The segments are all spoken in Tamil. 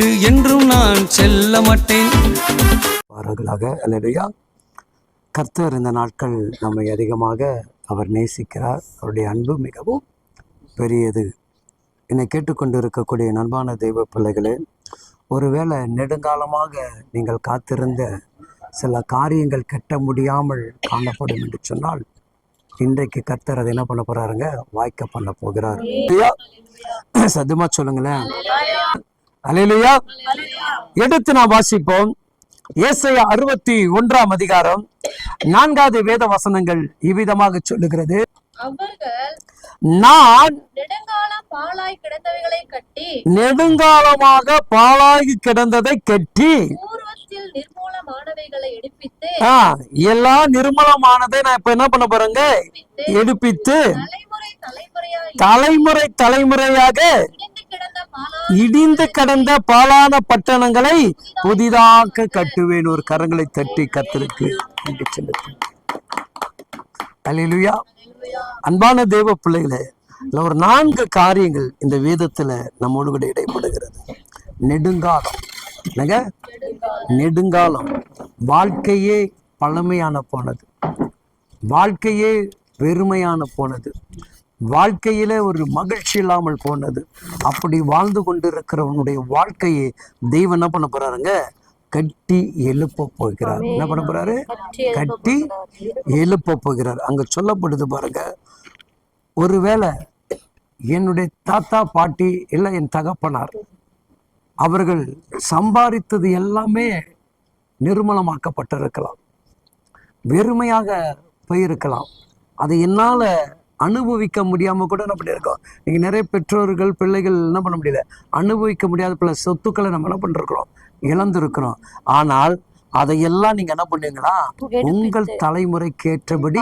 விட்டு என்றும் நான் செல்ல மாட்டேன். அல்லேலூயா. கர்த்தர் இந்த நாட்கள் நம்மை அதிகமாக அவர் நேசிக்கிறார். அவருடைய அன்பு மிகவும் பெரியது. என்னை கேட்டுக்கொண்டு இருக்கக்கூடிய அன்பான தெய்வ பிள்ளைகளே, ஒருவேளை நெடுங்காலமாக நீங்கள் காத்திருந்த சில காரியங்கள் கட்ட முடியாமல் காணப்படும் என்று சொன்னால், இன்றைக்கு கர்த்தர் அதை என்ன பண்ண போறாருங்க? வாய்க்க பண்ண போகிறார். சத்தமா சொல்லுங்களேன். அல்லேலூயா. எடுத்து நாம் வாசிப்போம். ஏசாயா 61ஆம் அதிகாரம் 4வது வேத வசனங்கள் இவ்விதமாக சொல்லுகிறது. நான் நெடுங்காலமாக பாழாகி கிடந்ததை கட்டி எல்லா நிர்மலமானதை நான் இப்ப என்ன பண்ண போறேங்க? எடுப்பித்து தலைமுறை தலைமுறையாக இடிந்து கிடந்த பாழான பட்டணங்களை புதிதாக கட்டுவேன். ஒரு கரங்களை தட்டி கர்த்தருக்கு நன்றி செலுத்து. அல்லேலூயா. அன்பான தேவ பிள்ளைகளே, ஒரு 4 காரியங்கள் இந்த வேதத்துல நம்மோடு கூட இடைப்படுகிறது. நெடுங்காலம், நெடுங்காலம், வாழ்க்கையே பழமையான போனது, வாழ்க்கையே வெறுமையான போனது, வாழ்க்கையில ஒரு மகிழ்ச்சி இல்லாமல் போனது. அப்படி வாழ்ந்து கொண்டு இருக்கிறவனுடைய வாழ்க்கையை தெய்வம் என்ன பண்ண போறாருங்க? கட்டி எழுப்ப போகிறார். என்ன பண்ண போறாரு? கட்டி எழுப்ப போகிறார். அங்க சொல்லப்படுது பாருங்க, ஒருவேளை என்னுடைய தாத்தா பாட்டி இல்லை என் தகப்பனார் அவர்கள் சம்பாதித்தது எல்லாமே நிர்மலமாக்கப்பட்டிருக்கலாம், வெறுமையாக போயிருக்கலாம். அதை என்னால அனுபவிக்க முடியாம கூட என்ன பண்ணியிருக்கோம். நீங்க நிறைய பெற்றோர்கள் பிள்ளைகள் என்ன பண்ண முடியல, அனுபவிக்க முடியாத பல சொத்துக்களை நம்ம என்ன பண்ணிருக்கிறோம், இழந்திருக்கிறோம். ஆனால் அதையெல்லாம் நீங்க என்ன பண்ணீங்களா? உங்கள் தலைமுறைக்கு ஏற்றபடி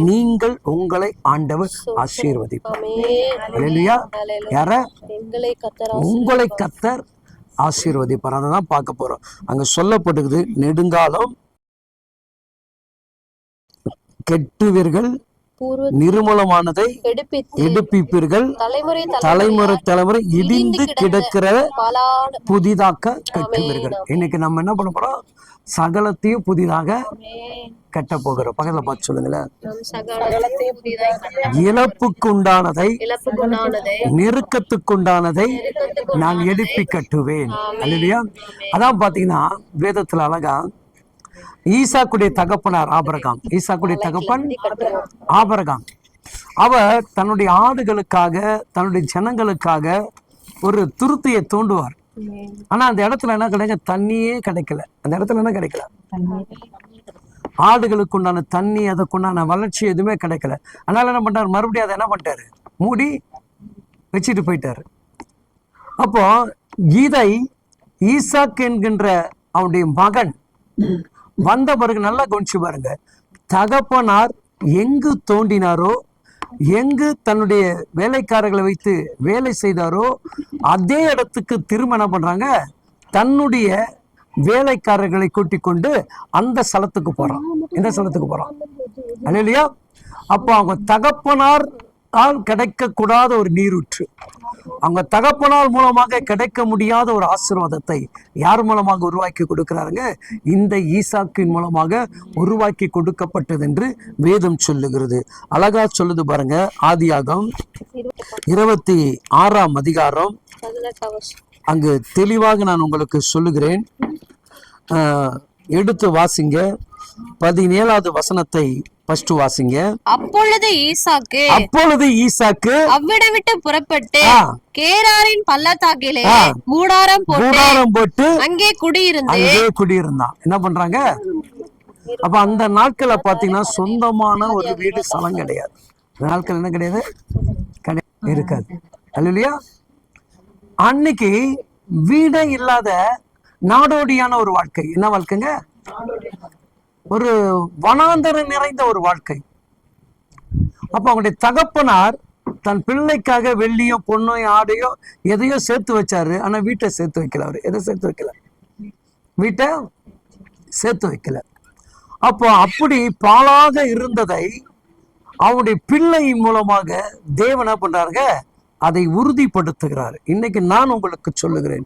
நீங்கள் உங்களை ஆண்டவர் ஆசீர்வதிப்பார். யார? உங்களை கர்த்தர் ஆசீர்வதிப்பார். அதை தான் பார்க்க போறோம். அங்க சொல்லப்படுகிறது, நெடுங்காலம் கெட்டுவீர்கள், நிர்மூலமானதை எடுப்பிப்பீர்கள், தலைமுறை தலைமுறை இடிந்து கிடக்கிற புதிதாக கட்டுவீர்கள். இன்னைக்கு நம்ம என்ன பண்ண போறோம்? சகலத்தையும் புதிதாக கட்ட போகிறோம். பக்கத்துல பார்த்து சொல்லுங்களேன். இழப்புக்குண்டானதை, நெருக்கத்துக்குண்டானதை நான் எழுப்பி கட்டுவேன். அல்லேலூயா. அதான் பாத்தீங்கன்னா வேதத்துல அழகா ஈசாக்குடைய தகப்பனார் ஆபிரகாம், ஈசாக்குடைய தகப்பன் ஆபிரகாம், அவர் தன்னுடைய ஆடுகளுக்காக தன்னுடைய ஜனங்களுக்காக ஒரு துருத்தியை தோண்டுவார். ஆனா அந்த இடத்துல என்ன கிடைக்க? தண்ணியே கிடைக்கல. அந்த இடத்துல என்ன கிடைக்கல? ஆடுகளுக்கு உண்டான தண்ணி, அதுக்குண்டான வளர்ச்சி எதுவுமே கிடைக்கல. அதனால என்ன பண்றாரு? மறுபடியும் அதை என்ன பண்ணிட்டாரு? மூடி வச்சுட்டு போயிட்டாரு. அப்போ இதை ஈசாக்கு என்கின்ற அவனுடைய மகன் வந்த பிறகு நல்லா கவனிச்சு பாருங்க, தகப்பனார் எங்கு தோண்டினாரோ, எங்கு தன்னுடைய வேலைக்காரர்களை வைத்து வேலை செய்தாரோ அதே இடத்துக்கு திரும்ப என்ன பண்றாங்க? தன்னுடைய வேலைக்காரர்களை கூட்டிக் கொண்டு அந்த ஸ்தலத்துக்கு போறான். எந்த ஸ்தலத்துக்கு போறான்? அல்லேலூயா. அப்போ அவங்க தகப்பனார் கிடைக்க கூடாத ஒரு நீரூற்று, அவங்க தகப்பனால் மூலமாக கிடைக்க முடியாத ஒரு ஆசீர்வாதத்தை யார் மூலமாக உருவாக்கி கொடுக்கிறாருங்க? இந்த ஈசாக்கின் மூலமாக உருவாக்கி கொடுக்கப்பட்டது என்று வேதம் சொல்லுகிறது. அழகா சொல்லுது பாருங்க. ஆதியாகமம் 26ஆம் அதிகாரம் அங்கு தெளிவாக நான் உங்களுக்கு சொல்லுகிறேன். எடுத்து வாசிங்க. 17வது வசனத்தை ஃபர்ஸ்ட் வாசிங்க. அப்பொழுது ஈசாக்கு அவ்விடம் விட்டு புறப்பட்டு கேராரின் பள்ளத்தாக்கிலே கூடாரம் போட்டு அங்கே குடியிருந்தான். என்ன பண்றாங்க? அப்ப அந்த நாட்கள பாத்தீங்கன்னா சொந்தமான ஒரு வீடு ஸ்தலம் கிடையாது. அந்த நாட்கள் என்ன கிடையாது? இருக்காது. அல்லேலூயா. அன்னைக்கு வீடே இல்லாத நாடோடியான ஒரு வாழ்க்கை. என்ன வாழ்க்கைங்க? ஒரு வனாந்தரம் நிறைந்த ஒரு வாழ்க்கை. அப்ப அவங்களுடைய தகப்பனார் தன் பிள்ளைக்காக வெள்ளியோ பொண்ணோ ஆடையோ எதையோ சேர்த்து வச்சாரு. ஆனா வீட்டை சேர்த்து வைக்கல. அவரு எதை சேர்த்து வைக்கல? வீட்டை சேர்த்து வைக்கல. அப்போ அப்படி பாழாக இருந்ததை அவருடைய பிள்ளை மூலமாக தேவன் என்ன பண்றாருங்க? அதை உறுதிப்படுத்துகிறார். இன்னைக்கு நான் உங்களுக்கு சொல்லுகிறேன்,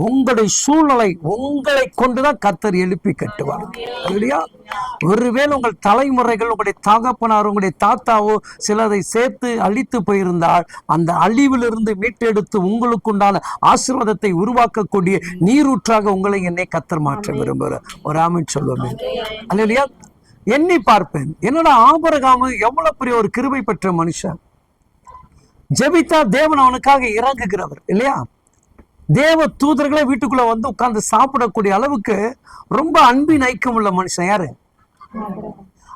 உங்களுடைய சூழ்நிலை உங்களை கொண்டுதான் கர்த்தர் எழுப்பி கட்டுவார். இல்லையா? ஒருவேளை உங்கள் தலைமுறைகள், உங்களுடைய தகப்பனார், உங்களுடைய தாத்தாவோ சிலரை சேர்த்து அழித்து போயிருந்தால், அந்த அழிவிலிருந்து மீட்டெடுத்து உங்களுக்குண்டான ஆசீர்வாதத்தை உருவாக்கக்கூடிய நீரூற்றாக உங்களை என்னை கர்த்தர் மாற்ற விரும்புகிறார். ஒரு ஆமென் சொல்லுவோமே. அல்லேலூயா. எண்ணி பார்ப்பேன், என்னோட ஆபிரகாம் எவ்வளவு பெரிய ஒரு கிருபை பெற்ற மனுஷன். ஜெபித்தா தேவன் அவனுக்காக இறங்குகிறவர் இல்லையா? தேவ தூதர்களை வீட்டுக்குள்ள வந்து உட்கார்ந்து சாப்பிடக்கூடிய அளவுக்கு ரொம்ப அன்பின் ஐக்கியம் உள்ள மனுஷன் யாரு?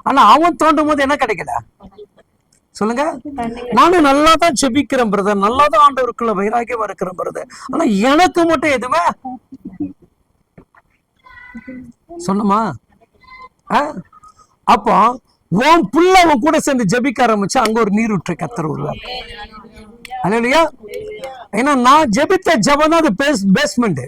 ஆனா அவன் தோண்டும் போது என்ன கிடைக்கல சொல்லுங்க? நானும் நல்லா தான் ஜெபிக்கிறேன் பிரதர், நல்லா தான் ஆண்டவருக்குள்ள வைராகியமா இருக்கிறேன் பிரதர், ஆனா எனக்கு மட்டும் எதுவுமே சொன்னமா? அப்போ உன் புள்ள அவன் கூட சேர்ந்து ஜெபிக்க ஆரம்பிச்சு அங்க ஒரு நீரூற்றை கர்த்தர் உருவாக்கு. அல்லேலூயா. ஏன்னா நான் ஜெபித்த ஜெபம் தான் அது பேஸ்மெண்ட்.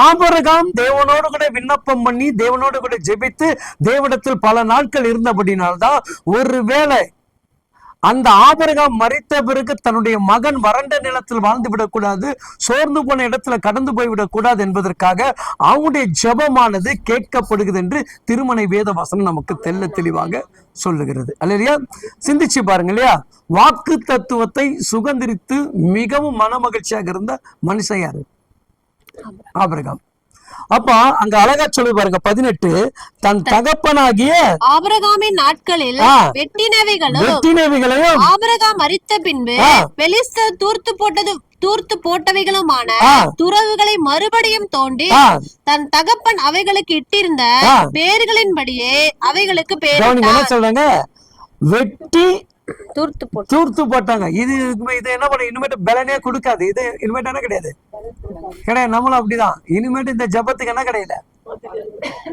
ஆபிரகாம் தேவனோடு கூட விண்ணப்பம் பண்ணி தேவனோடு கூட ஜெபித்து தேவனிடத்தில் பல நாட்கள் இருந்தபடினால்தான் ஒருவேளை அந்த ஆபிரகாம் மரித்த பிறகு தன்னுடைய மகன் வறண்ட நிலத்தில் வாழ்ந்து விடக்கூடாது, சோர்ந்து போன இடத்துல கடந்து போய்விடக் கூடாது என்பதற்காக அவனுடைய ஜெபமானது கேட்கப்படுகிறது என்று திருமண வேத வசனம் நமக்கு தெள்ள தெளிவாக சொல்லுகிறது. அல்லையா? சிந்திச்சு பாருங்க இல்லையா? வாக்கு தத்துவத்தை சுகந்தரித்து மிகவும் மன மகிழ்ச்சியாக இருந்த மனுஷன் யாரு? ஆபிரகாம். அப்ப அங்க அழகா சொல்லி பாருங்க 18, தன் தகப்பனாகிய ஆபிரகாமின் நாட்களில் வெட்டினவைகளையும் ஆபிரகாம் மரித்த பின்பு பெலிஸ்தர் தூர்த்து போட்டவைகளுமான துறவுகளை மறுபடியும் தோண்டி தன் தகப்பன் அவைகளுக்கு இட்டிருந்த பேர்களின்படியே அவைகளுக்கு பேர் என்ன சொல்றாங்க? வெட்டி தூர்த்து போட்டாங்க. இது என்ன பண்ண? இனிமேட்டு பலனே கொடுக்காது. இது இனிமேட்டு என்ன கிடையாது. நம்மளும் அப்படிதான். இனிமேட்டு இந்த ஜபத்துக்கு என்ன கிடைக்கல,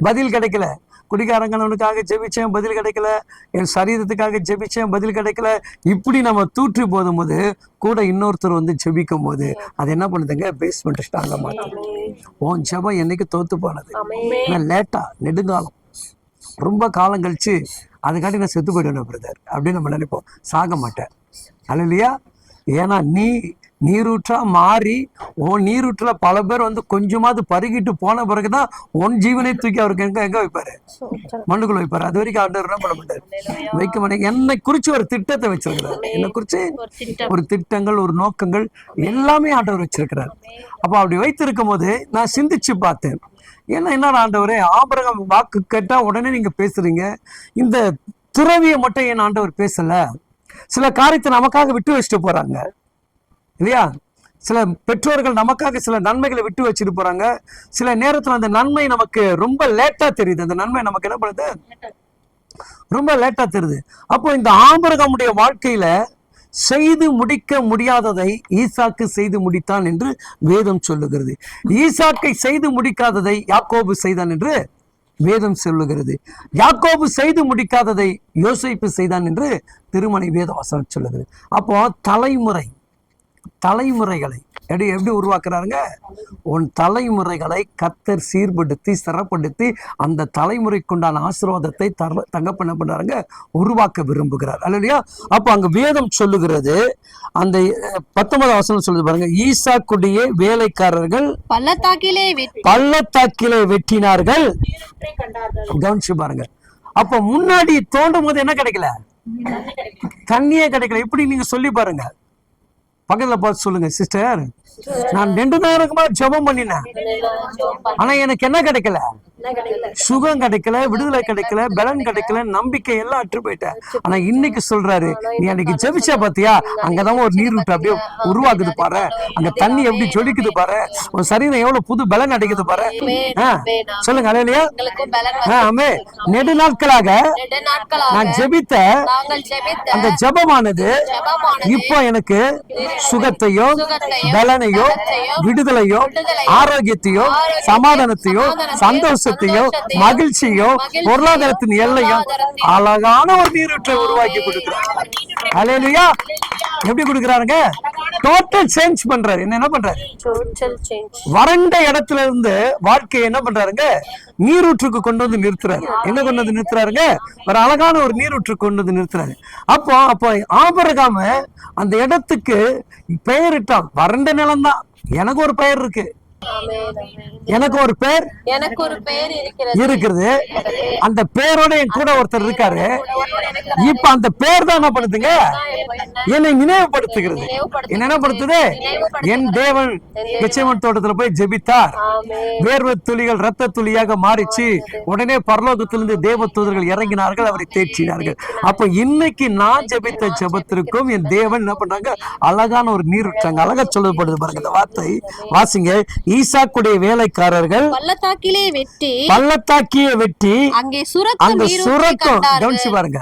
பதில் கிடைக்கல. குடிகாரங்களுக்காக ஜெபிச்சேன், பதில் கிடைக்கல. என் சரீரத்துக்காக ஜெபிச்சேன், பதில் கிடைக்கல. இப்படி நம்ம தூற்றி போதும் போது கூட இன்னொருத்தர் வந்து ஜெபிக்கும் போது அது என்ன பண்ணுதுங்க? பேஸ்மெண்ட் ஸ்ட்ராங்கா மாத்தும். உன் ஜபம் என்னைக்கு தோத்து போனது? லேட்டா நெடுங்காலம் ரொம்ப காலம் கழிச்சு அதுக்காட்டி நான் செத்து போயிடுவேன் பிரதர் அப்படின்னு நம்ம நினைப்போம். சாக மாட்டேன். அல்லையா? ஏன்னா நீரூற்றா மாறி உன் நீரூற்றுல பல பேர் வந்து கொஞ்சமாவது பருகிட்டு போன பிறகுதான் உன் ஜீவனை தூக்கி அவருக்கு எங்க வைப்பாரு? மண்ணுக்குள்ள வைப்பாரு. அது வரைக்கும் ஆண்டவர் என்ன பண்ண மாட்டாரு? வைக்க மாட்டேங்க. என்னை குறிச்சு ஒரு திட்டத்தை வச்சிருக்கிறார். என்னை குறிச்சு ஒரு திட்டங்கள், ஒரு நோக்கங்கள் எல்லாமே ஆண்டவர் வச்சிருக்கிறார். அப்ப அப்படி வைத்திருக்கும் போது நான் சிந்திச்சு பார்த்தேன். என்ன ஆண்டவரே, ஆபிரகாம் வாக்கு கேட்டா உடனே நீங்க பேசுறீங்க, இந்த துறவியை மட்டும் என் ஆண்டவர் பேசல? சில காரியத்தை நமக்காக விட்டு வச்சுட்டு போறாங்க இல்லையா? சில பெற்றோர்கள் நமக்காக சில நன்மைகளை விட்டு வச்சுட்டு போறாங்க. சில நேரத்துல அந்த நன்மை நமக்கு ரொம்ப லேட்டா தெரியுது. அந்த நன்மை நமக்கு என்ன பண்ணுது? ரொம்ப லேட்டா தெரியுது. அப்போ இந்த ஆபிரகாமுடைய வாழ்க்கையில செய்து முடிக்க முடியாததை ஈசாக்கு செய்து முடித்தான் என்று வேதம் சொல்லுகிறது. ஈசாக்கை செய்து முடிக்காததை யாக்கோபு செய்தான் என்று வேதம் சொல்லுகிறது. யாக்கோபு செய்து முடிக்காததை யோசேப்பு செய்தான் என்று திருமண வேத வசனம் சொல்லுகிறது. அப்போ தலைமுறைகளை எப்படி உருவாக்குறாருங்க? உன் தலைமுறைகளை கர்த்தர் சீர்படுத்தி சிறப்படுத்தி அந்த தலைமுறைக்குண்டான ஆசீர்வாதத்தை தகப்பன் பண்றாங்க, உருவாக்க விரும்புகிறார். அல்லையா? அப்ப அங்க வேதம் சொல்லுகிறது, அந்த 19 வசனம் சொல்லுது பாருங்க, ஈசாக்குடைய வேலைக்காரர்கள் பள்ளத்தாக்கிலே வெட்டினார்கள். கவனிச்சு பாருங்க. அப்ப முன்னாடி தோண்டும் போது என்ன கிடைக்கல? தண்ணியே கிடைக்கல. இப்படி நீங்க சொல்லி பாருங்க. பக்கத்துல பார்த்து சொல்லுங்க, சிஸ்டர் நான் 2 நேரமா ஜெபம் பண்ணினேன், ஆனா எனக்கு என்ன கிடைக்கல? சுகம் கிடைக்கல, விடுதலை கிடைக்கல, பலன் கிடைக்கல, நம்பிக்கை எல்லாம் அற்று போயிட்டேன். ஆனா இன்னைக்கு சொல்றாரு, நீ அன்னைக்கு ஜெபிச்சா பாத்தியா, அங்கதான் ஒரு நீர் விட்டு அப்படியே உருவாக்குது பாரு, அங்க தண்ணி எப்படி ஜொலிக்குது பாரு, உன் சரீரம் எவ்வளவு புது பலன் அடைக்குது பாரு. சொல்லுங்க அல்லேலூயா. ஆமே. நெடு நாட்களாக நான் ஜெபித்த அந்த ஜெபமானது இப்போ எனக்கு சுகத்தையோ பலனையோ விடுதலையோ ஆரோக்கியத்தையோ சமாதானத்தையோ சந்தோஷத்தையோ மகிழ்ச்சியோ பொருளாதாரத்தின் எல்லையோ அழகான ஒரு நீரூற்றை உருவாக்கி கொடுக்கிறார். அல்லேலூயா. எப்படி கொடுக்கிறாருங்க? டோட்டல் சேஞ்ச் பண்றாரு. என்ன பண்றாரு? வறண்ட இடத்துல இருந்து வாழ்க்கையை என்ன பண்றாருங்க, நீரூற்றுக்கு கொண்டு வந்து நிறுத்துறாரு. என்ன கொண்டு வந்து நிறுத்துறாருங்க? ஒரு அழகான ஒரு நீரூற்றுக்கு கொண்டு வந்து நிறுத்துறாரு. அப்போ ஆபிரகாம் அந்த இடத்துக்கு பெயரிட்டான். வறண்ட நிலம் தான், எனக்கு ஒரு பெயர் இருக்கு, எனக்கு ஒரு பேர் இருக்கிறது, அந்த பேரோட என் கூட ஒருத்தர் இருக்காரு. இப்ப அந்த பேர் தான் என்ன பண்ணுதுங்க, என்னை நினைவுபடுத்துகிறது. என்ன படுத்துது? என் தேவன் கெத்செமனே தோட்டத்துல போய் ஜெபித்தார், வேர்வை துளிகள் ரத்த துளியாக மாறிச்சு, உடனே பரலோகத்திலிருந்து தேவ தூதர்கள் இறங்கினார்கள், அவரை தேற்றினார்கள். அப்ப இன்னைக்கு நான் ஜெபித்த ஜெபத்திற்கும் என் தேவன் என்ன பண்றாங்க, அழகான ஒரு நீரூற்றாங்க. அழகா சொல்லப்படுது பாருங்க இந்த வார்த்தை, வாசிங்க. ஈசாக்குடைய வேலைக்காரர்கள் பள்ளத்தாக்கியை வெட்டி அங்கே சுரக்கம். கவனிச்சு பாருங்க.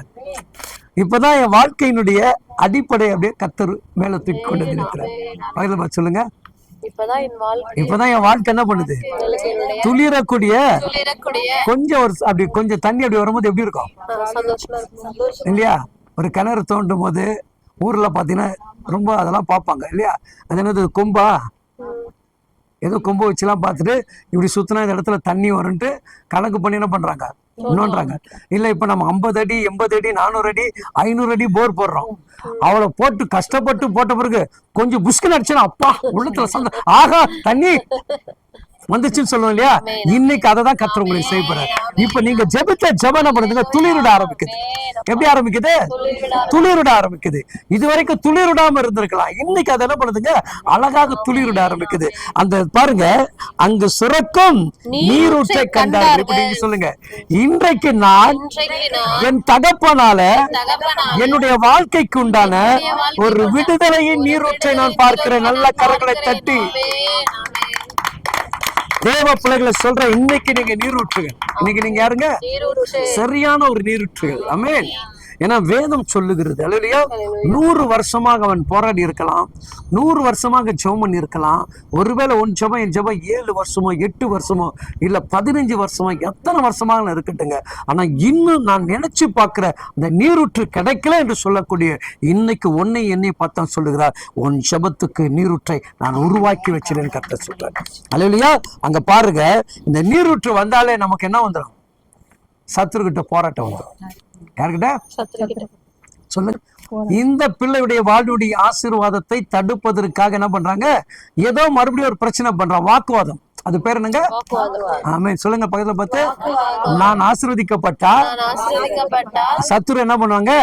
இப்பதான் என் வாழ்க்கையினுடைய அடிப்படை அப்படியே கர்த்தர் மேல தூக்கி கொண்டு இருக்கிறார். சொல்லுங்க. இப்பதான் என் வாழ்க்கை என்ன பண்ணுது, துளிரக்கூடிய கொஞ்சம் ஒரு அப்படி கொஞ்சம் தண்ணி அப்படி வரும்போது எப்படி இருக்கும் இல்லையா? ஒரு கிணறு தோண்டும் போது ஊர்ல பாத்தீங்கன்னா ரொம்ப அதெல்லாம் பார்ப்பாங்க இல்லையா? அது என்னது, கொம்பா, ஏதோ கொம்பு வச்சுலாம் பார்த்துட்டு இப்படி சுத்தினா இந்த இடத்துல தண்ணி வரும்ட்டு கணக்கு பண்ணி என்ன பண்றாங்க, இன்னொன்றாங்க. இல்ல இப்ப நம்ம 50 அடி 80 அடி 400 அடி 500 அடி போர் போடுறோம். அவளை போட்டு கஷ்டப்பட்டு போட்ட பிறகு கொஞ்சம் புஷ்கு அடிச்சுன்னா அப்பா உள்ளத்துல சந்த, ஆகா தண்ணி வந்துச்சுன்னு சொல்லுவோம் இல்லையா? இன்னைக்கு அதை தான் கர்த்தர் உங்களுக்கு செய்யப்படுறாரு. இப்ப நீங்க ஜெபித்த ஜெபம் என்ன பண்ணுதுங்க, துளிரிட ஆரம்பிக்குது. எப்படி ஆரம்பிக்குது? துளிரிட ஆரம்பிக்குது. இது வரைக்கும் துளிரிடாம இருந்திருக்கலாம், இன்னைக்கு அதை என்ன பண்ணுதுங்க, அழகாக துளிரிட ஆரம்பிக்குது. அந்த பாருங்க, அங்கு சுரக்கும் நீரூற்றை கண்டார். இப்படி சொல்லுங்க, இன்றைக்கு நான் என் தகப்பனால என்னுடைய வாழ்க்கைக்கு உண்டான ஒரு விடுதலையின் நீரூற்றை நான் பார்க்கிறேன். நல்ல கரங்களை தட்டி தேவ பிள்ளைகளை சொல்ற, இன்னைக்கு நீங்க நீரூற்றுகள். இன்னைக்கு நீங்க யாருங்க? சரியான ஒரு நீரூற்றுகள். ஆமென். ஏன்னா வேதம் சொல்லுகிறது, அல்லேலூயா. 100 வருஷமாக அவன் போராடி இருக்கலாம், 100 வருஷமாக ஜெபம் பண்ணி இருக்கலாம். ஒருவேளை உன் ஜெபம் என் ஜெபம் 7 வருஷமோ 8 வருஷமோ இல்ல 15 வருஷமோ எத்தனை வருஷமாக இருக்கட்டுங்க, ஆனா இன்னும் நான் நினைச்சு பார்க்கிற அந்த நீரூற்று கிடைக்கல என்று சொல்லக்கூடிய இன்னைக்கு உன்னை என்னை பார்த்தா சொல்லுகிறார், உன் ஜெபத்துக்கு நீரூற்றை நான் உருவாக்கி வச்சிருக்கேன் கர்த்தர் சொல்றார். அல்லேலூயா. அங்க பாருங்க, இந்த நீரூற்று வந்தாலே நமக்கு என்ன வந்துடும், சத்துருக்கிட்ட போராட்டம் வந்துடும். யாருக்கிட்ட? சொல்லுங்க. இந்த பிள்ளையுடைய வாழ்வுடைய ஆசீர்வாதத்தை தடுப்பதற்காக என்ன பண்றாங்க, ஏதோ மறுபடியும் ஒரு பிரச்சனை பண்றான், வாக்குவாதம். அது பேர் என்னங்க? ஆமென். சொல்லுங்க பக்கத்துல பார்த்து. நான் ஆசீர்வதிக்கப்பட்டா சத்துரு என்ன பண்ணுவாங்க,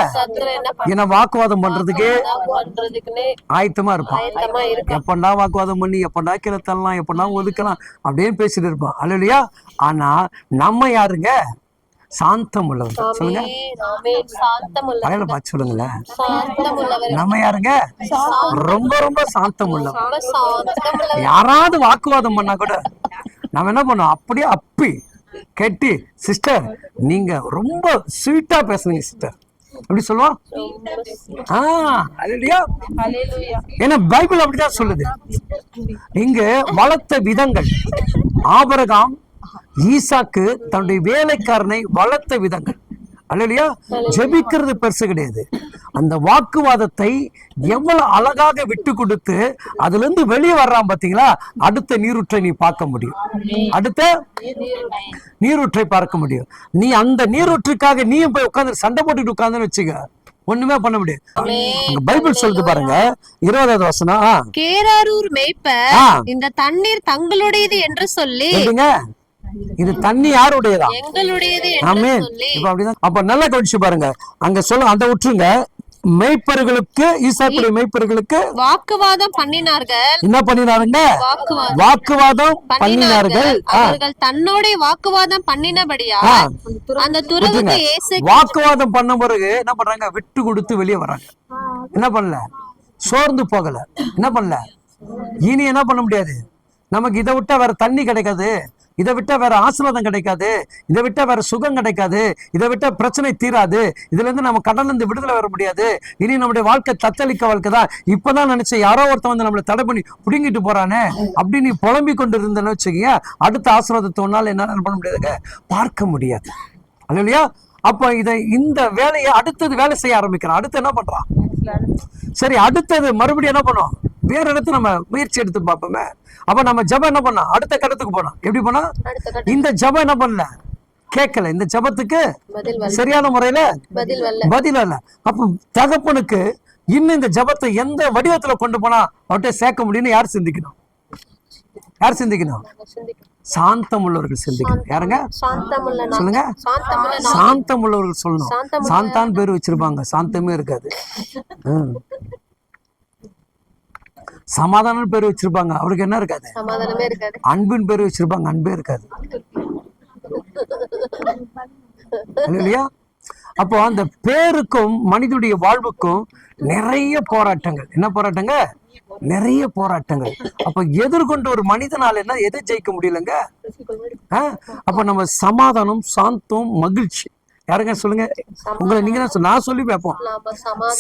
என்ன வாக்குவாதம் பண்றதுக்கு ஆயத்தமா இருப்பான். எப்பண்டா வாக்குவாதம் பண்ணி, எப்பண்டா கீழே தள்ளலாம், எப்பண்டா ஒதுக்கலாம் அப்படின்னு பேசிட்டு இருப்பான். அல்லேலூயா. ஆனா நம்ம யாருங்க? சாந்தம் உள்ளவர். சொல்லுங்க. பழைய பார்த்து சொல்லுங்களேன். நம்ம யாருங்க? ரொம்ப ரொம்ப சாந்தம் உள்ளவர். யாராவது வாக்குவாதம் பண்ணா கூட நம்ம என்ன பண்ணோம், அப்படியே அப்பி கெட்டி, சிஸ்டர் நீங்க ரொம்ப ஸ்வீட்டா பேசுனீங்க சிஸ்டர் அப்படி சொல்லுவோம். ஏன்னா பைபிள் அப்படிதான் சொல்லுது. இங்க வளர்த்த விதங்கள், ஆபிரகாம் ஈசாக்கு தன்னுடைய வேலைக்காரனை வளர்த்த விதங்கள், அல்லேலூயா. ஜெபிக்கிறது பெருசு கிடையாது, அந்த வாக்குவாதத்தை எவ்வளவு அழகாக விட்டு கொடுத்து அதுல இருந்து வெளியே வர்றான் பாத்தீங்களா, அடுத்த நீரூற்றை நீ பார்க்க முடியும், அடுத்த நீரூற்றை பார்க்க முடியும். நீ அந்த நீரூற்றுக்காக நீயும் போய் உட்கார்ந்து சண்டை போட்டுட்டு உட்கார்ந்துன்னு வச்சுக்க, ஒண்ணுமே பண்ண முடியாது. பைபிள் சொல்லுது பாருங்க, 20வது வசனம். கேராரூர் மேய்ப்பர் இந்த தண்ணீர் தங்களுடையது என்று சொல்லி, இது தண்ணி யாருடையதா? எங்களுடையது. ஆமென். இப்ப அப்படிதான். அப்ப நல்லா கவனிச்சு பாருங்க, அங்க சொல்ல அந்த விட்டுருங்க. மேய்ப்பர்களுக்கு, ஈசாக்குடைய மேய்ப்பர்களுக்கு வாக்குவாதம் பண்ணினார்கள். என்ன பண்ணினாருங்க? வாக்குவாதம் பண்ணினார்கள். அவர்கள் தன்னோட வாக்குவாதம் பண்ணினபடியா அந்த துறவுக்கு வாக்குவாதம் பண்ண பிறகு என்ன பண்றாங்க, விட்டு கொடுத்து வெளியே வர்றாங்க. என்ன பண்ணல, சோர்ந்து போகல. என்ன பண்ணல, இனி என்ன பண்ண முடியாது, நமக்கு இதை விட்டா வேற தண்ணி கிடைக்காது, இதை விட்டா வேற ஆசீர்வாதம் கிடைக்காது, இதை விட்டா வேற சுகம் கிடைக்காது, இதை விட்டா பிரச்சனை தீராது, இதுல இருந்து நம்ம கடல்ல இருந்து விடுதலை வர முடியாது, இனி நம்முடைய வாழ்க்கை தத்தளிக்க வாழ்க்கை தான். இப்பதான் நினைச்சேன் யாரோ ஒருத்தன் வந்து நம்மளை தடை பண்ணி புடுங்கிட்டு போறானே அப்படின்னு நீ புலம்பி கொண்டு இருந்தேன்னு வச்சுக்கீங்க, அடுத்த ஆசீர்வாதத்தை ஒன்னால என்ன பண்ண முடியாதுங்க, பார்க்க முடியாது. அல்லேலூயா. அப்ப இந்த வேலையை அடுத்தது வேலை செய்ய ஆரம்பிக்கிறான். அடுத்து என்ன பண்றான், சரி அடுத்தது மறுபடியும் என்ன பண்ணும், வேற இடத்துல நம்ம முயற்சி எடுத்து பார்ப்போமே. அப்ப நம்ம ஜபம் என்ன பண்ணோம், அடுத்த கட்டத்துக்கு போனோம். எப்படி போனா, இந்த ஜபம் என்ன பண்ணல, கேட்கல. இந்த ஜபத்துக்கு சரியான முறையில பதில் அல்ல. அப்ப தகப்பனுக்கு இன்னும் இந்த ஜபத்தை எந்த வடிவத்துல கொண்டு போனா அவர்கிட்ட சேர்க்க முடியும்னு யார் சிந்திக்கணும்? யார் சிந்திக்கணும்? சாந்தம் உள்ளவர்கள் சிந்திக்கணும். யாருங்க சொல்லுங்க? சாந்தம் உள்ளவர்கள் சொல்லணும். சாந்தான் பேர் வச்சிருப்பாங்க, சாந்தமே இருக்காது. சமாதானம் பேர் வச்சிருப்பாங்க, அவருக்கு என்ன இருக்காது? அன்பின் பேர் வச்சிருப்பாங்க, அன்பே இருக்காது. இல்லையா? அப்போ அந்த பேருக்கும் மனிதனுடைய வாழ்வுக்கும் நிறைய போராட்டங்கள். என்ன போராட்டங்க? நிறைய போராட்டங்கள். அப்ப எதிர்கொண்டு ஒரு மனிதனால என்ன எதை ஜெயிக்க முடியலங்க? அப்ப நம்ம சமாதானம், சாந்தம், மகிழ்ச்சி. யாருங்க சொல்லுங்க? உங்களை நீங்க நான் சொல்லி பார்ப்போம்.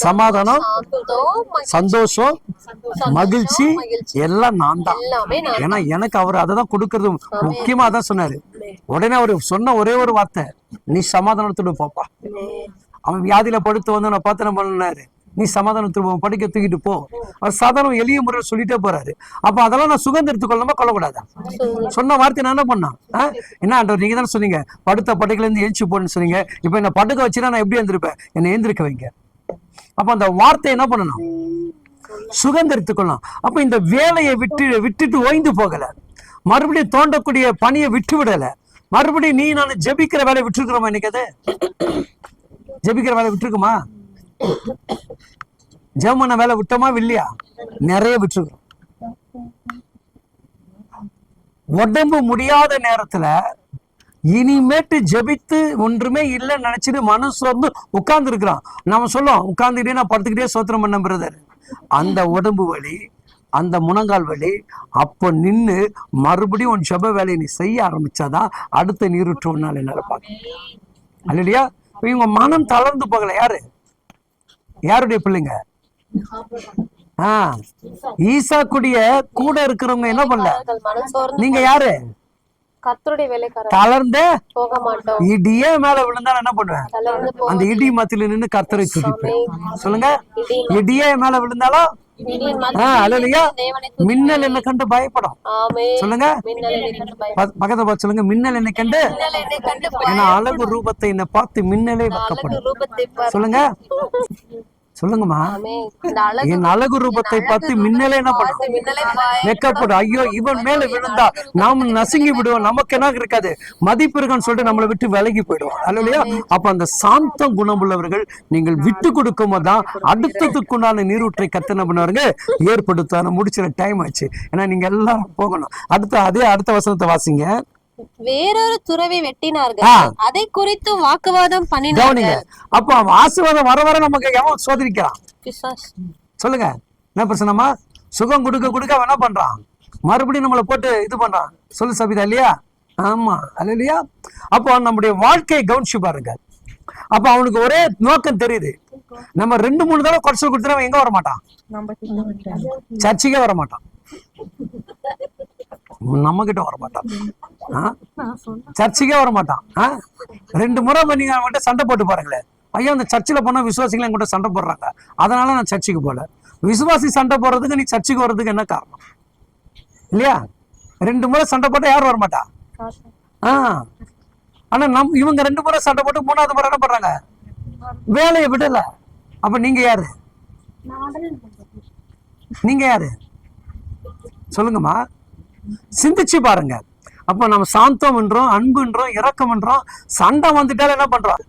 சமாதானம், சந்தோஷம், மகிழ்ச்சி எல்லாம் நான் தான். ஏன்னா எனக்கு அவர் அதை தான் கொடுக்கறது. முக்கியமா அதான் சொன்னாரு. உடனே அவர் சொன்ன ஒரே ஒரு வார்த்தை, நீ சமாதானத்தோட போப்பா. அவன் வியாதியில படுத்து வந்து நான் பார்த்து என்ன பண்ணாரு, நீ சமாதானத்தோட படிக்க தூக்கிட்டு போ. அவர் சாதாரண எளிய முறையில் சொல்லிட்டே போறாரு. அப்ப அதெல்லாம் நான் சுதந்திரத்து கொள்ளாம கொள்ளக்கூடாதா? சொன்ன வார்த்தை நான் என்ன பண்ணேன்? என்ன ஆண்டவர், நீங்க தானே சொன்னீங்க படுத்த படுக்கையில இருந்து எழுச்சி போன்னு சொன்னீங்க. இப்ப என்ன படுக்க வச்சுன்னா நான் எப்படி எழுந்திருப்பேன்? என்னை எழுந்திருக்க வைங்க. அப்ப அந்த வார்த்தை என்ன பண்ணணும்? சுதந்திரத்துக்கொள்ளலாம். அப்ப இந்த வேலையை விட்டுட்டு ஓய்ந்து போகல, மறுபடியும் தோண்டக்கூடிய பணியை விட்டு விடல, மறுபடியும் நீ நான் ஜெபிக்கிற வேலையை விட்டுருக்கிறோமா? இன்னைக்கு அது ஜெபிக்கிற வேலை விட்டுருக்குமா? ஜெபமான வேலை விட்டோமா இல்லையா? நிறைய விட்டுருக்கிறோம். உடம்பு முடியாத நேரத்துல இனிமேட்டு ஜெபித்து ஒன்றுமே இல்லைன்னு நினைச்சிட்டு மனசு வந்து உட்கார்ந்து இருக்கிறான். நம்ம சொல்லுவோம், உட்கார்ந்துக்கிட்டே நான் படுத்துக்கிட்டே சோத்திரம் பண்ண பிரதர். அந்த உடம்பு வலி, அந்த முனங்கால் வலி, அப்ப நின்று மறுபடியும் உன் ஜெப வேலையை நீ செய்ய ஆரம்பிச்சாதான் அடுத்த நீருற்று ஒன்னால நினைப்பாங்க. அல்லையா? இவங்க மனம் தளர்ந்து போகல. யாரு? யாருடைய பிள்ளைங்க? ஈசாக்குடைய கூட இருக்கிறவங்க என்ன பண்ணல? நீங்க யாரு? தளர்ந்து போக மாட்டோம். இடியே மேல விழுந்தா என்ன பண்ணுவேன்? அந்த இடி மத்தியில நின்று கர்த்தரை துதிப்பேன். சொல்லுங்க, இடியே மேல விழுந்தாலும் மின்னல் என்ன கண்டு பயப்படும். சொல்லுங்க, பக்கத்தை பார்த்து சொல்லுங்க, மின்னல் என்னை கண்டு. ஏன்னா அழகு ரூபத்தை என்ன பார்த்து மின்னலே வைக்கப்படும். சொல்லுங்க, சொல்லுங்கம்மா. என் அழகு ரூபத்தை பார்த்து மின்னலே என்ன பண்ணும்? வெக்கப்படும். ஐயோ, இவன் மேல விழுந்தா நாம் நசுங்கி விடுவோம், நமக்கு என்ன இருக்காது, மதிப்பு இருக்குன்னு சொல்லிட்டு நம்மளை விட்டு விலகி போயிடுவோம். அல்லையா? அப்ப அந்த சாந்தம் குணம் உள்ளவர்கள் நீங்கள் விட்டு கொடுக்கும் போதுதான் அடுத்ததுக்குண்டான நீரூற்றை கத்தனை பண்ணுவாருங்க ஏற்படுத்த. முடிச்சிட டைம் ஆச்சு. ஏன்னா நீங்க எல்லாரும் போகணும். அடுத்த வசனத்தை வாசிங்க. வேறொரு துறவை வெட்டினார்கள், அதை குறித்து வாக்குவாதம் பண்ணினார்கள். அப்ப ஆசீர்வாதம் வர வர நமக்கு எவன் சோதரிக்கிறான்? சொல்லுங்க, என்ன பிரச்சனைமா? சுகம் கொடுக்க அவன் என்ன பண்றான்? மறுபடியும் நம்மளை போட்டு இது பண்றான். சொல்லு சபிதா, இல்லையா? ஆமா, இல்லையா? அப்போ நம்முடைய வாழ்க்கையை கவனிச்சு பாருங்க. அப்ப அவனுக்கு ஒரே நோக்கம் தெரியுது. நம்ம 2-3 தடவை குறைச்சல் கொடுத்துட்டு அவன் எங்க வர மாட்டான்? சர்ச்சைக்கே வர மாட்டான், நம்ம கிட்ட வர மாட்டான், சர்ச்சுக்கே வர மாட்டான். 2 முறை நீங்க அவங்ககிட்ட சண்டை போட்டு பாருங்களேன். ஐயோ, அந்த சர்ச்சில் போனா விசுவாசிகள் என்கிட்ட சண்டை போடுறாங்க, அதனால நான் சர்ச்சுக்கு போல. விசுவாசி சண்டை போடுறதுக்கு நீ சர்ச்சுக்கு வர்றதுக்கு என்ன காரணம்? இல்லையா? 2 முறை சண்டை போட்டா யாரும் வர மாட்டா. ஆனா இவங்க 2 முறை சண்டை போட்டு 3வது முறை என்ன பண்றாங்க? வேலையை விடல. அப்ப நீங்க யாரு? நீங்க யாரு? சொல்லுங்கம்மா, சிந்திச்சு பாருங்க. அப்ப நம்ம சாந்தம் என்றோம், அன்புன்றோம், இரக்கம் என்றோம், சண்டை வந்துட்டாலும் என்ன பண்றோம்?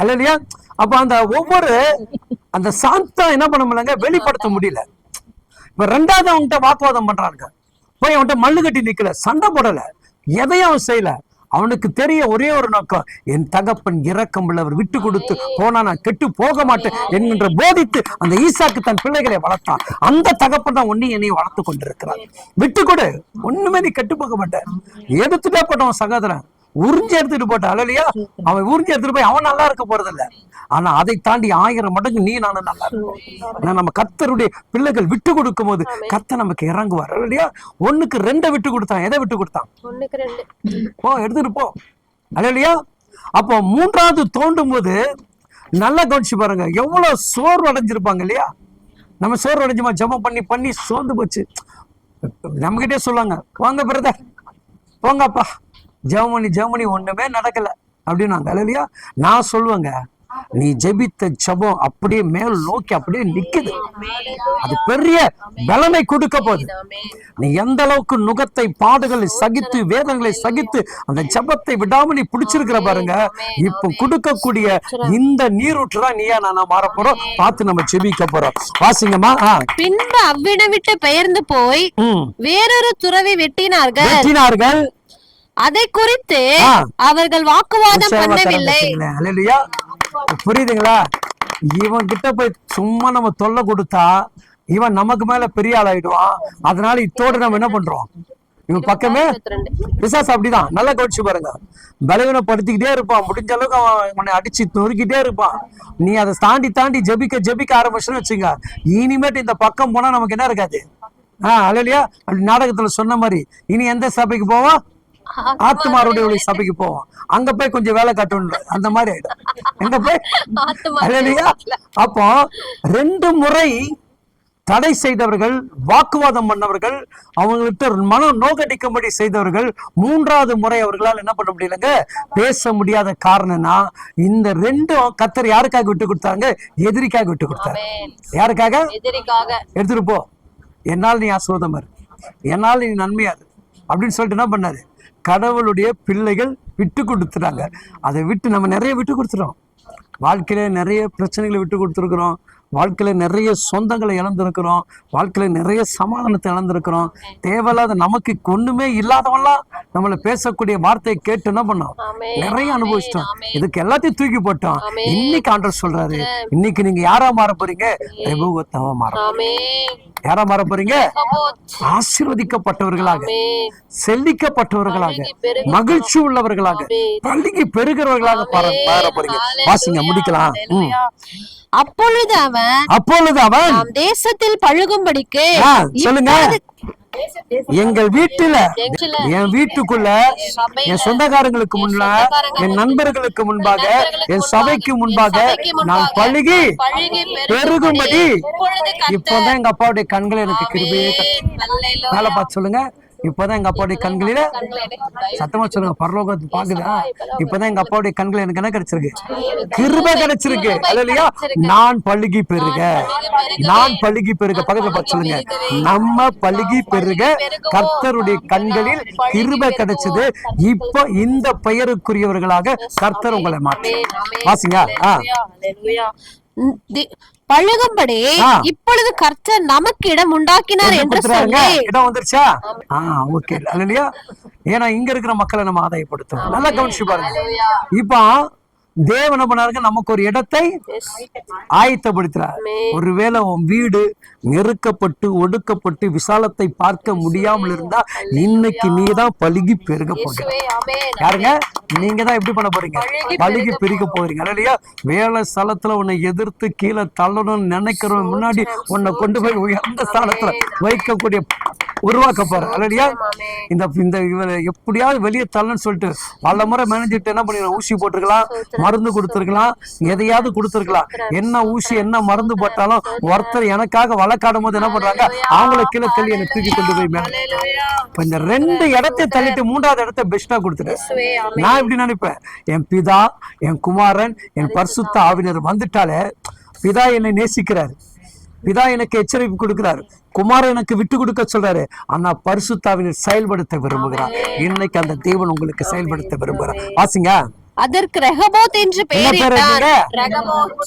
அல்லையா? அப்ப அந்த ஒவ்வொரு அந்த சாந்தம் என்ன பண்ண முடியலங்க, வெளிப்படுத்த முடியல. இப்ப 2வது அவன்கிட்ட வாக்குவாதம் பண்றாங்க. போய் அவன்கிட்ட மல்லு கட்டி நிக்கல, சண்டை போடல, எதையும் அவன் செய்யல. அவனுக்கு தெரிய ஒரே ஒரு நோக்கம், என் தகப்பன் இரக்கம் உள்ளவர், விட்டு கொடுத்து போனா நான் கெட்டு போக மாட்டேன் என்கின்ற போதித்து அந்த ஈசாக்கு தன் பிள்ளைகளை வளர்த்தான். அந்த தகப்பன் தான் ஒன்னையும் என்னையும் வளர்த்து கொண்டிருக்கிறான். விட்டு கொடு, ஒண்ணுமே நீ கெட்டு போக மாட்டேன். எடுத்துட்டே போட்டவன் சகோதரன் உறிஞ்சி எடுத்துட்டு போட்டான். இல்லையா? அவன் உறிஞ்சி எடுத்துட்டு போய் அவன் நல்லா இருக்க போறது இல்ல. ஆனா அதை தாண்டி 1000 மடங்கு நீ நானும் நல்லா இருக்கும். ஆனா நம்ம கர்த்தருடைய பிள்ளைகள் விட்டு கொடுக்கும் போது கர்த்தர் நமக்கு இறங்குவார். இல்லையா? 1க்கு 2 விட்டு கொடுத்தான். எதை விட்டு கொடுத்தான்? 1க்கு 2. போ, எடுத்துட்டு போ. இல்லையா? அப்போ 3வது தோண்டும் போது நல்லா கவனிச்சு பாருங்க, எவ்வளவு சோர்வு அடைஞ்சிருப்பாங்க. இல்லையா? நம்ம சோறு உடைஞ்சுமா ஜெபம் பண்ணி பண்ணி சோர்ந்து போச்சு. நம்மகிட்டே சொல்லுவாங்க, வாங்க பிரதர் போங்கப்பா, ஜெபம் பண்ணி ஒண்ணுமே நடக்கல அப்படின்னாங்க. இல்லையா? நான் சொல்லுவேங்க, நீ ஜெபித்த ஜெபம் அப்படியே மேல் நோக்கி அப்படியே நிக்குது. அது பெரிய பலனை கொடுக்க போகுது. நீ எந்த அளவுக்கு நுகத்தை பாடுகளை சகித்து வேதங்களை சகித்து அந்த ஜெபத்தை விடாம நீ பிடிச்சிருக்கிற பாருங்க. இப்ப கொடுக்கக்கூடிய இந்த நீரூற்று தான் நீயா நானா மாற போறோம். பார்த்து நம்ம ஜெபிக்க போறோம். வாசிங்கம்மா. பின்பு அவ்விடம் விட்டு பெயர்ந்து போய் வேறொரு துறவி வெட்டினார்கள். அதை குறித்து அவர்கள் வாக்குவாதம் பண்ணவில்லை. அல்லேலூயா. புரியுதுங்களா? இவன் கிட்ட போய் சும்மா நம்ம தொல்லை கொடுத்தா இவன் நமக்கு மேல பெரிய ஆள் ஆயிடுவான். அதனால இத்தோடு நம்ம என்ன பண்றோம், இவன் பக்கமே பிசாசு அப்படிதான். நல்லா கவனிச்சு பாருங்க. பலவீனப்படுத்திக்கிட்டே இருப்பான். முடிஞ்ச அளவுக்கு அவன் உன்னை அடிச்சு நொறுக்கிட்டே இருப்பான். நீ அதை தாண்டி ஜெபிக்க ஆரம்பிச்சுன்னு வச்சுங்க, இனிமேட்டு இந்த பக்கம் போனா நமக்கு என்ன இருக்காது. அல்லேலூயா. அப்படி நாடகத்துல சொன்ன மாதிரி இனி எந்த சபைக்கு போவோம், ஆத்துமாருடைய சபைக்கு போவோம். அங்க போய் கொஞ்சம் வேலை காட்டு, அந்த மாதிரி ஆயிடும். எங்க போய் அல்லேலூயா. அப்போ 2 முறை தடை செய்தவர்கள், வாக்குவாதம் பண்ணவர்கள், அவங்கள்ட்ட மனம் நோக்கடிக்கும்படி செய்தவர்கள், 3வது முறை அவர்களால் என்ன பண்ண முடியலங்க, பேச முடியாத காரணம்னா இந்த 2ம் கர்த்தர் யாருக்காக விட்டு கொடுத்தாங்க, எதிரிக்காக விட்டு கொடுத்தாங்க. யாருக்காக? எடுத்துட்டு போ, என்னால் நீ ஆசீர்வாதம், என்னால் நீ நன்மையாது அப்படின்னு சொல்லிட்டு என்ன பண்ணாரு, கடவுளுடைய பிள்ளைகள் விட்டு கொடுத்துட்டாங்க. அதை விட்டு நம்ம நிறைய விட்டு கொடுத்துட்டோம். வாழ்க்கையில நிறைய பிரச்சனைகளை விட்டு கொடுத்துருக்குறோம். வாழ்க்கையில நிறைய சொந்தங்களை இழந்திருக்கிறோம். வாழ்க்கையில நிறைய சமாதானத்தை இழந்திருக்கிறோம். தேவையில்லாத நமக்கு ஒண்ணுமே இல்லாதவெல்லாம் நம்மளை பேசக்கூடிய வார்த்தையை கேட்டு என்ன பண்ணோம், நிறைய அனுபவிச்சிட்டோம். இதுக்கு எல்லாத்தையும் தூக்கி போட்டோம். இன்னைக்கு ஆண்டவர் சொல்றாரு, இன்னைக்கு நீங்க யாரா மாற போறீங்க, ரெபோவத்தாவா மாற போறீங்க. யாரா மாற போறீங்க, ஆசீர்வதிக்கப்பட்டவர்களாக, செல்லிக்கப்பட்டவர்களாக, மகிழ்ச்சி உள்ளவர்களாக, பள்ளிக்கு பெருகிறவர்களாக மாற போறீங்க. வாசிங்க, முடிக்கலாம். அப்பொழுது அவன் தேசத்தில் பழுகும்படிக்கு, சொல்லுங்க, எங்கள் வீட்டுல, என் வீட்டுக்குள்ள, என் சொந்தக்காரங்களுக்கு முன்பாக, என் நண்பர்களுக்கு முன்பாக, என் சபைக்கு முன்பாக நான் பழுகி பெருகும்படி இப்போதான் எங்க அப்பாவுடைய கண்களை எனக்கு கிருபையே வேலை பார்த்து சொல்லுங்க. இப்பதான் எங்க அப்பாவுடைய கண்களில, சத்தமா சொல்லுங்க, பரலோகத்தை பாக்குதா, இப்பதான் எங்க அப்பாவுடைய கண்கள் எனக்கு என்ன கிடைச்சிருக்கு, கிருபை கிடைச்சிருக்கு. அல்லேலூயா. நான் பழுகி பெருக, நான் பழுகி பெருக. பக்கத்துல பார்த்து சொல்லுங்க, நம்ம பழுகி பெருக கர்த்தருடைய கண்களில் கிருபை கிடைச்சது. இப்போ இந்த பெயருக்குரியவர்களாக கர்த்தர் உங்களை மாற்றி. வாசிங்க. பழுகும்படி இப்பொழுது கர்த்தர் நமக்கு இடம் உண்டாக்கினார் என்று சொல்லி இடம் வந்துருச்சா? ஓகே. அல்லேலூயா. ஏன்னா இங்க இருக்கிற மக்களை நம்ம ஆதாயப்படுத்தும். நல்லா கவனிச்சு பாருங்க. இப்போ தேவன் என்ன பண்ணாருங்க, நமக்கு ஒரு இடத்தை ஆயத்தப்படுத்துறார். ஒருவேளை உன் வீடு நெருக்கப்பட்டு ஒடுக்கப்பட்டு விசாலத்தை பார்க்க முடியாமல் இருந்தா இன்னைக்கு நீ தான் பழுகி பெருக போறீங்க. யாருங்க? நீங்க தான் எப்படி பண்ண போறீங்க, பழுகி பெருக போறீங்க. இல்லையா? வேலை ஸ்தலத்துல உன்னை எதிர்த்து கீழே தள்ளணும்னு நினைக்கிறவன் முன்னாடி உன்னை கொண்டு போய் உயர்ந்த ஸ்தானத்துல வைக்கக்கூடிய உருவாக்க போற. இல்லையா? இந்த எப்படியாவது வெளியே தள்ளன்னு சொல்லிட்டு பல முறை மேனேஜர் என்ன பண்ணிருக்கலாம், ஊசி போட்டிருக்கலாம், மருந்து கொடுத்துருக்கலாம், எதையாவது கொடுத்துருக்கலாம். என்ன ஊசி என்ன மருந்து போட்டாலும் ஒருத்தர் எனக்காக வழக்காடும் போது என்ன பண்றாங்க, அவங்கள கீழே தள்ளி என்னை தூக்கி கொண்டு போய் மேல. இப்ப இந்த 2 இடத்தை தள்ளிட்டு 3வது இடத்தை பெஸ்டா கொடுத்துட்டேன். நான் எப்படி நினைப்பேன், என் பிதா, என் குமாரன், என் பரிசுத்த ஆவினர் வந்துட்டாலே பிதா என்னை நேசிக்கிறாரு, பிதா எனக்கு எச்சரிப்பு கொடுக்கிறாரு, குமாரன் எனக்கு விட்டு கொடுக்க சொல்றாரு. ஆனா பரிசுத்தாவினர் செயல்படுத்த விரும்புகிறார். இன்னைக்கு அந்த தேவன் உங்களுக்கு செயல்படுத்த விரும்புகிறார். வாசிங்க. அதற்கு ரெகோபோத் என்று பெயரிட்டார்.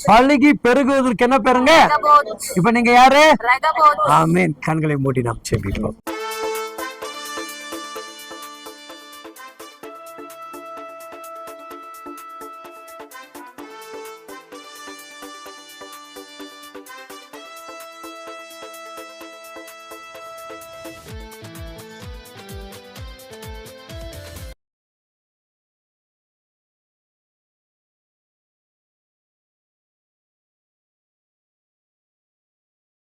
பழுகி பெருகுவதற்கு என்ன பேருங்க? இப்ப நீங்க யாரு? ஆமென். கண்களை மூடி நாம் ஜெபிப்போம்.